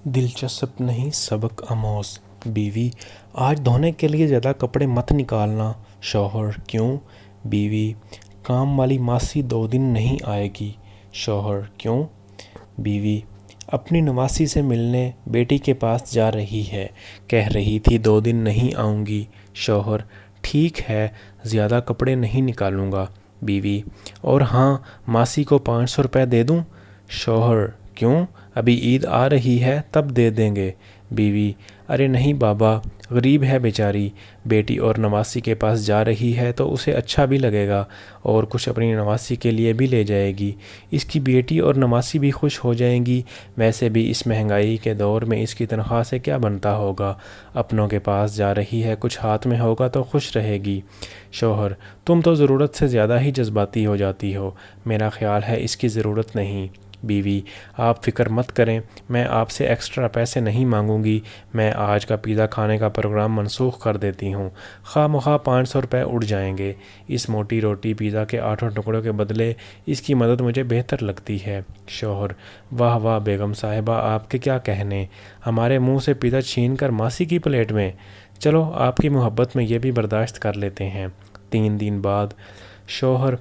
دلچسپ نہیں سبق آموز۔ بیوی: آج دھونے کے لیے زیادہ کپڑے مت نکالنا۔ شوہر: کیوں؟ بیوی: کام والی ماسی 2 دن نہیں آئے گی۔ شوہر: کیوں؟ بیوی: اپنی نواسی سے ملنے بیٹی کے پاس جا رہی ہے، کہہ رہی تھی 2 دن نہیں آؤں گی۔ شوہر: ٹھیک ہے، زیادہ کپڑے نہیں نکالوں گا۔ بیوی: اور ہاں، ماسی کو 500 روپے دے دوں؟ شوہر: کیوں؟ ابھی عید آ رہی ہے، تب دے دیں گے۔ بیوی: ارے نہیں بابا، غریب ہے بیچاری، بیٹی اور نواسی کے پاس جا رہی ہے تو اسے اچھا بھی لگے گا اور کچھ اپنی نواسی کے لیے بھی لے جائے گی، اس کی بیٹی اور نواسی بھی خوش ہو جائیں گی۔ ویسے بھی اس مہنگائی کے دور میں اس کی تنخواہ سے کیا بنتا ہوگا، اپنوں کے پاس جا رہی ہے، کچھ ہاتھ میں ہوگا تو خوش رہے گی۔ شوہر: تم تو ضرورت سے زیادہ ہی جذباتی ہو جاتی ہو، میرا خیال ہے اس کی ضرورت نہیں۔ بیوی: آپ فکر مت کریں، میں آپ سے ایکسٹرا پیسے نہیں مانگوں گی، میں آج کا پیزا کھانے کا پروگرام منسوخ کر دیتی ہوں، خواہ مخواہ 500 روپے اڑ جائیں گے، اس موٹی روٹی پیزا کے 8 ٹکڑوں کے بدلے اس کی مدد مجھے بہتر لگتی ہے۔ شوہر: واہ واہ بیگم صاحبہ، آپ کے کیا کہنے، ہمارے منہ سے پیزا چھین کر ماسی کی پلیٹ میں! چلو آپ کی محبت میں یہ بھی برداشت کر لیتے ہیں۔ 3 دن بعد شوہر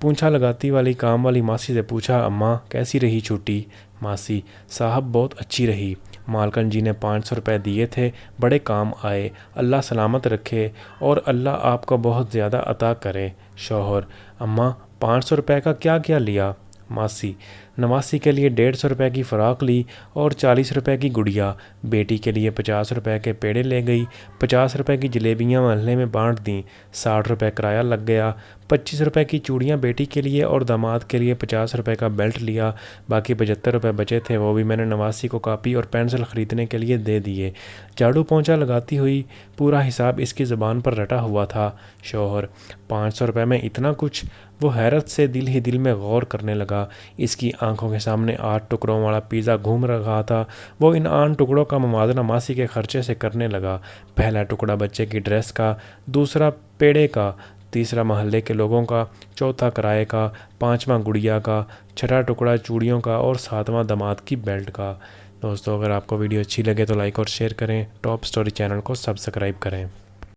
پونچھا لگاتی والی کام والی ماسی سے پوچھا: اماں کیسی رہی چھٹی؟ ماسی: صاحب بہت اچھی رہی، مالکن جی نے 500 روپے دیے تھے، بڑے کام آئے، اللہ سلامت رکھے اور اللہ آپ کو بہت زیادہ عطا کرے۔ شوہر: اماں 500 روپے کا کیا کیا لیا؟ ماسی: نواسی کے لیے 150 روپے کی فراق لی اور 40 روپے کی گڑیا، بیٹی کے لیے 50 روپے کے پیڑے لے گئی، 50 روپے کی جلیبیاں محلے میں بانٹ دیں، 60 روپے کرایہ لگ گیا، 25 روپے کی چوڑیاں بیٹی کے لیے اور داماد کے لیے 50 روپے کا بیلٹ لیا، باقی 75 روپے بچے تھے وہ بھی میں نے نواسی کو کاپی اور پینسل خریدنے کے لیے دے دیے۔ جھاڑو پونچھا لگاتی ہوئی پورا حساب اس کی زبان پر رٹا ہوا تھا۔ شوہر: 500 روپے میں اتنا کچھ؟ وہ حیرت سے دل ہی دل میں غور کرنے لگا، اس کی آنکھوں کے سامنے 8 ٹکڑوں والا پیزا گھوم رہا تھا، وہ ان 8 ٹکڑوں کا موازنہ ماسی کے خرچے سے کرنے لگا، پہلا ٹکڑا بچے کی ڈریس کا، دوسرا پیڑے کا، تیسرا محلے کے لوگوں کا، چوتھا کرائے کا، 5واں گڑیا کا، 6واں ٹکڑا چوڑیوں کا اور 7واں داماد کی بیلٹ کا۔ دوستو اگر آپ کو ویڈیو اچھی لگے تو لائک اور شیئر کریں، ٹاپ سٹوری چینل کو سبسکرائب کریں۔